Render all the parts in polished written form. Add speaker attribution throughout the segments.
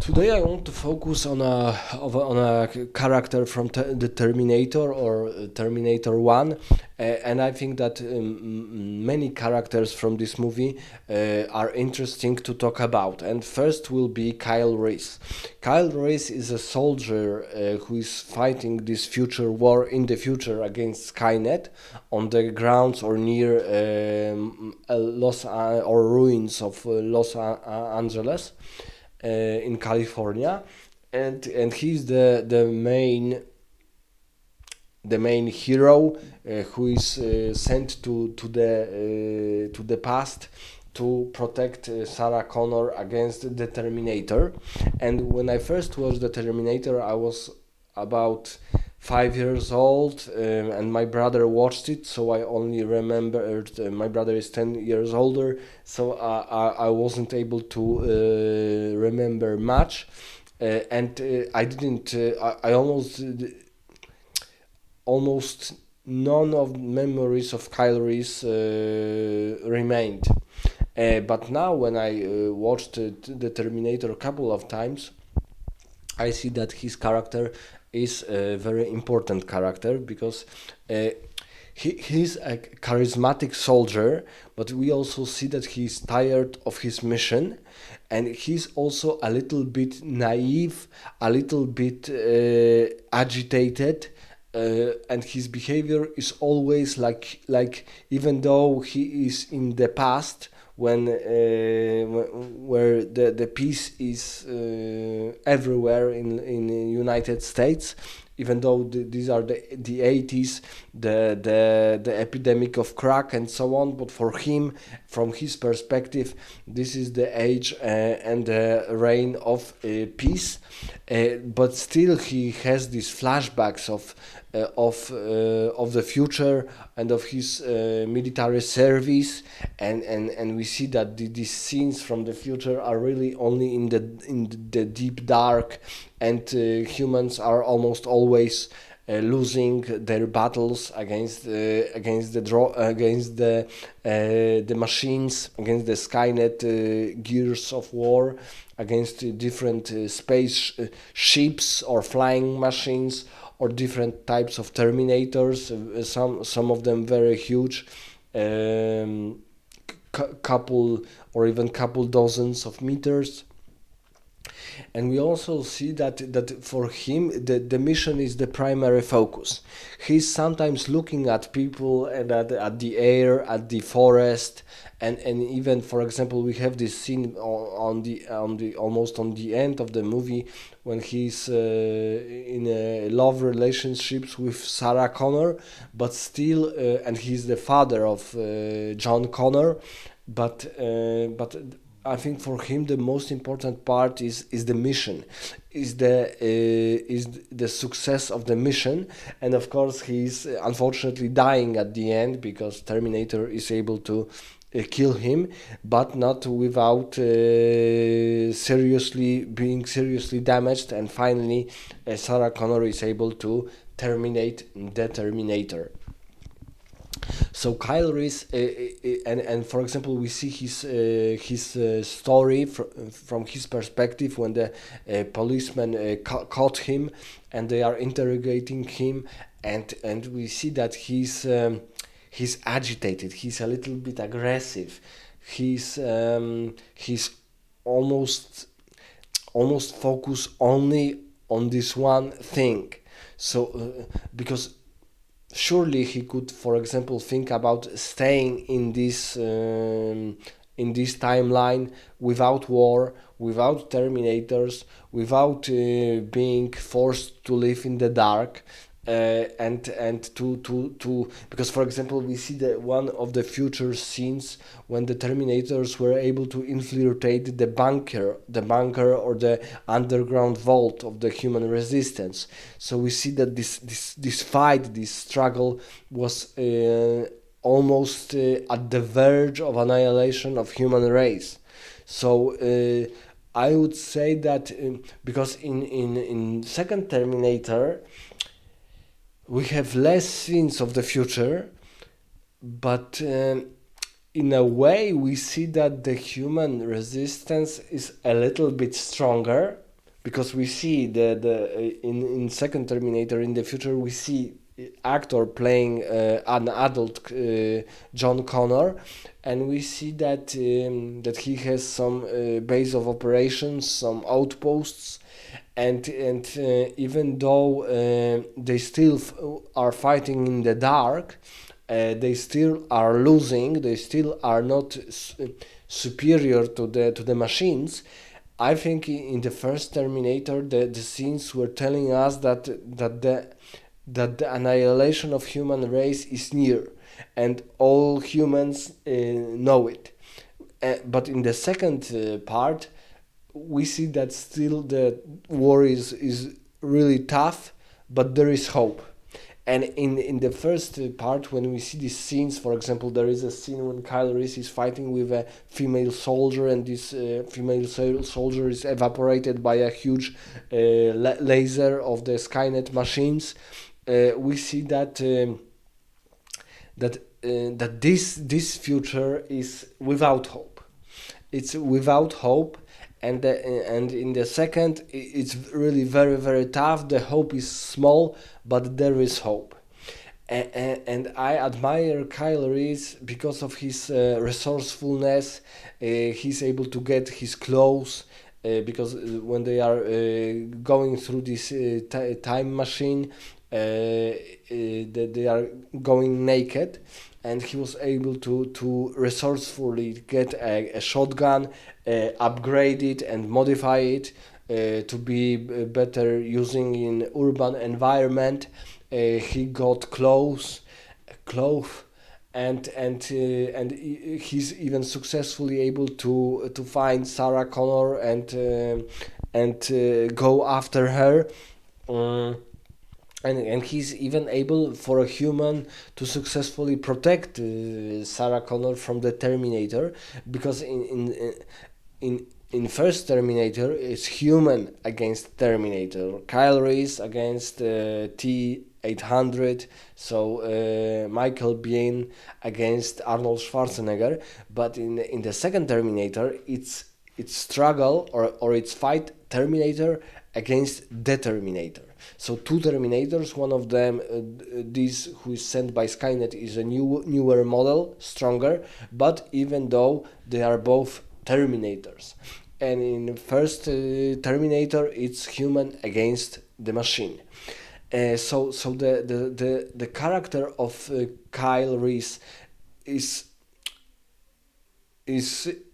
Speaker 1: Today I want to focus on a character from the Terminator or Terminator One, and I think that many characters from this movie are interesting to talk about. And first will be Kyle Reese. Kyle Reese is a soldier who is fighting this future war in the future against Skynet on the grounds or near or ruins of Los Angeles in California, and he's the main hero who is sent to the past to protect Sarah Connor against the Terminator. And when I first watched the Terminator, I was about 5 years old, and my brother watched it, so I only remembered. My brother is 10 years older, so I wasn't able to remember much, and I didn't. I almost none of memories of Kyle Reese remained. But now, when I watched the Terminator a couple of times, I see that his character is a very important character because uh, he's a charismatic soldier, but we also see that he's tired of his mission, and he's also a little bit naive, a little bit agitated. And his behavior is always like even though he is in the past when where the peace is everywhere in the United States, even though these are the 80s, the epidemic of crack and so on. But for him, from his perspective, this is the age and the reign of peace. But still, he has these flashbacks of the future and of his military service, and we see that these scenes from the future are really only in the deep dark, and humans are almost always losing their battles against the machines, against the Skynet gears of war, against different space ships or flying machines, or different types of Terminators. Some of them very huge, couple or even couple dozens of meters. And we also see that for him the mission is the primary focus. He's sometimes looking at people and at the air, at the forest, and even, for example, we have this scene on the almost on the end of the movie when he's in a love relationships with Sarah Connor, but still, and he's the father of John Connor, but I think for him the most important part is the mission, is the success of the mission. And of course he's unfortunately dying at the end because Terminator is able to kill him, but not without seriously damaged. And finally, Sarah Connor is able to terminate the Terminator. So Kyle Reese, and for example, we see his story from his perspective when the policemen caught him and they are interrogating him, and we see that he's agitated. He's a little bit aggressive. He's almost focused only on this one thing. So because surely he could, for example, think about staying in this timeline without war, without Terminators, without being forced to live in the dark. And to because, for example, we see that one of the future scenes when the Terminators were able to infiltrate the bunker or the underground vault of the human resistance. So we see that this fight, this struggle was almost at the verge of annihilation of human race. So I would say that because in second Terminator we have less scenes of the future, but in a way we see that the human resistance is a little bit stronger. because we see in second Terminator in the future we see actor playing an adult John Connor, and we see that he has some base of operations, some outposts, and even though they still are fighting in the dark, they still are losing. They still are not superior to the machines. I think in the first Terminator, the scenes were telling us that the annihilation of human race is near, and all humans know it. But in the second part, we see that still the war is really tough, but there is hope. And in the first part, when we see these scenes, for example, there is a scene when Kyle Reese is fighting with a female soldier, and this female soldier is evaporated by a huge laser of the Skynet machines. We see that this future is without hope. It's without hope, and in the second, it's really very very tough. The hope is small, but there is hope. And I admire Kyle Reese because of his resourcefulness. He's able to get his clothes because when they are going through this time machine, they are going naked, and he was able to resourcefully get a shotgun, upgrade it and modify it to be better using in urban environment. He got clothes, and he's even successfully able to find Sarah Connor and go after her. And he's even able for a human to successfully protect Sarah Connor from the Terminator, because in first Terminator it's human against Terminator, Kyle Reese against T-800, so Michael Biehn against Arnold Schwarzenegger. But in the second Terminator, it's struggle or it's fight Terminator against the Terminator. So two Terminators, one of them, this who is sent by Skynet, is a newer model, stronger, but even though they are both Terminators. And in first Terminator, it's human against the machine. So the character of Kyle Reese is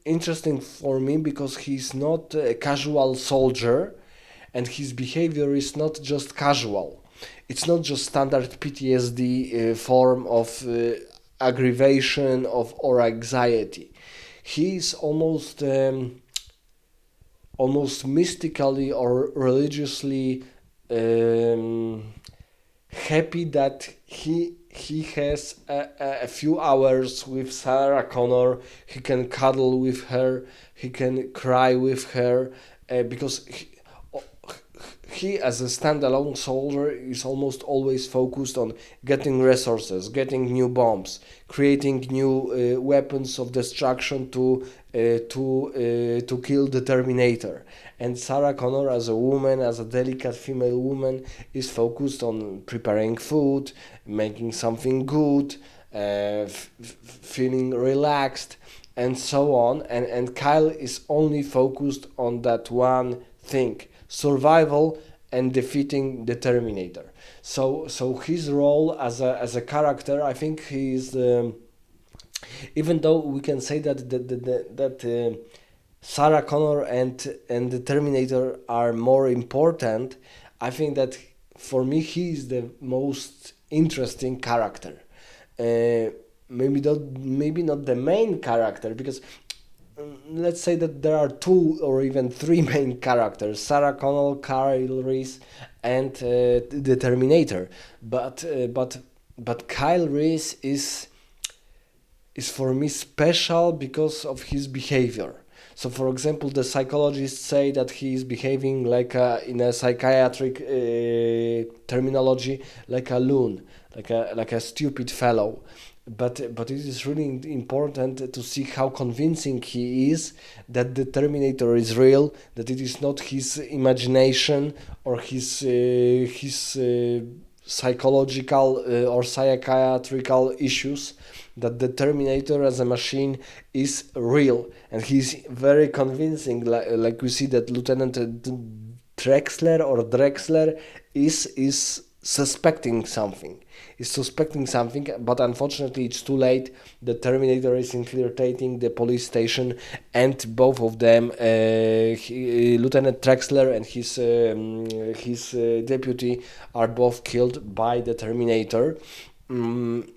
Speaker 1: interesting for me because he's not a casual soldier, and his behavior is not just casual. It's not just standard PTSD form of aggravation or anxiety. He's almost mystically or religiously happy that he has a few hours with Sarah Connor. He can cuddle with her, he can cry with her, because he as a standalone soldier is almost always focused on getting resources, getting new bombs, creating new weapons of destruction to kill the Terminator. And Sarah Connor, as a woman, as a delicate female woman, is focused on preparing food, making something good, feeling relaxed, and so on. And Kyle is only focused on that one thing: survival and defeating the Terminator. So his role as a character, I think he is even though we can say that Sarah Connor and the Terminator are more important, I think that for me he is the most interesting character. Maybe not the main character, because let's say that there are two or even three main characters: Sarah Connor, Kyle Reese, and the Terminator. But Kyle Reese is for me special because of his behavior. So, for example, the psychologists say that he is behaving like in a psychiatric terminology, like a loon, like a stupid fellow. but it is really important to see how convincing he is that the Terminator is real, that it is not his imagination or his psychological or psychiatrical issues, that the Terminator as a machine is real, and he's very convincing. Like we see that Lieutenant Drexler is suspecting something. Is suspecting something, but unfortunately it's too late. The Terminator is infiltrating the police station, and both of them, Lieutenant Drexler and his deputy, are both killed by the Terminator. Mm,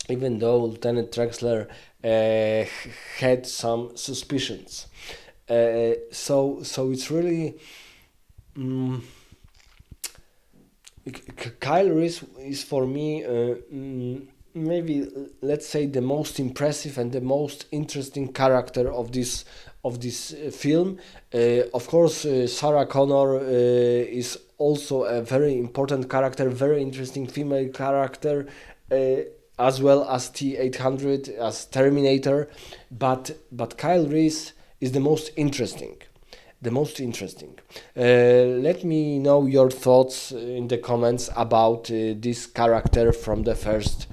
Speaker 1: Even though Lieutenant Drexler had some suspicions. So it's really. Mm, Kyle Reese is for me maybe, let's say, the most impressive and the most interesting character of this film. Of course, Sarah Connor is also a very important character, very interesting female character, as well as T-800 as Terminator, but Kyle Reese is the most interesting. The most interesting. Let me know your thoughts in the comments about this character from the first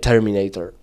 Speaker 1: Terminator.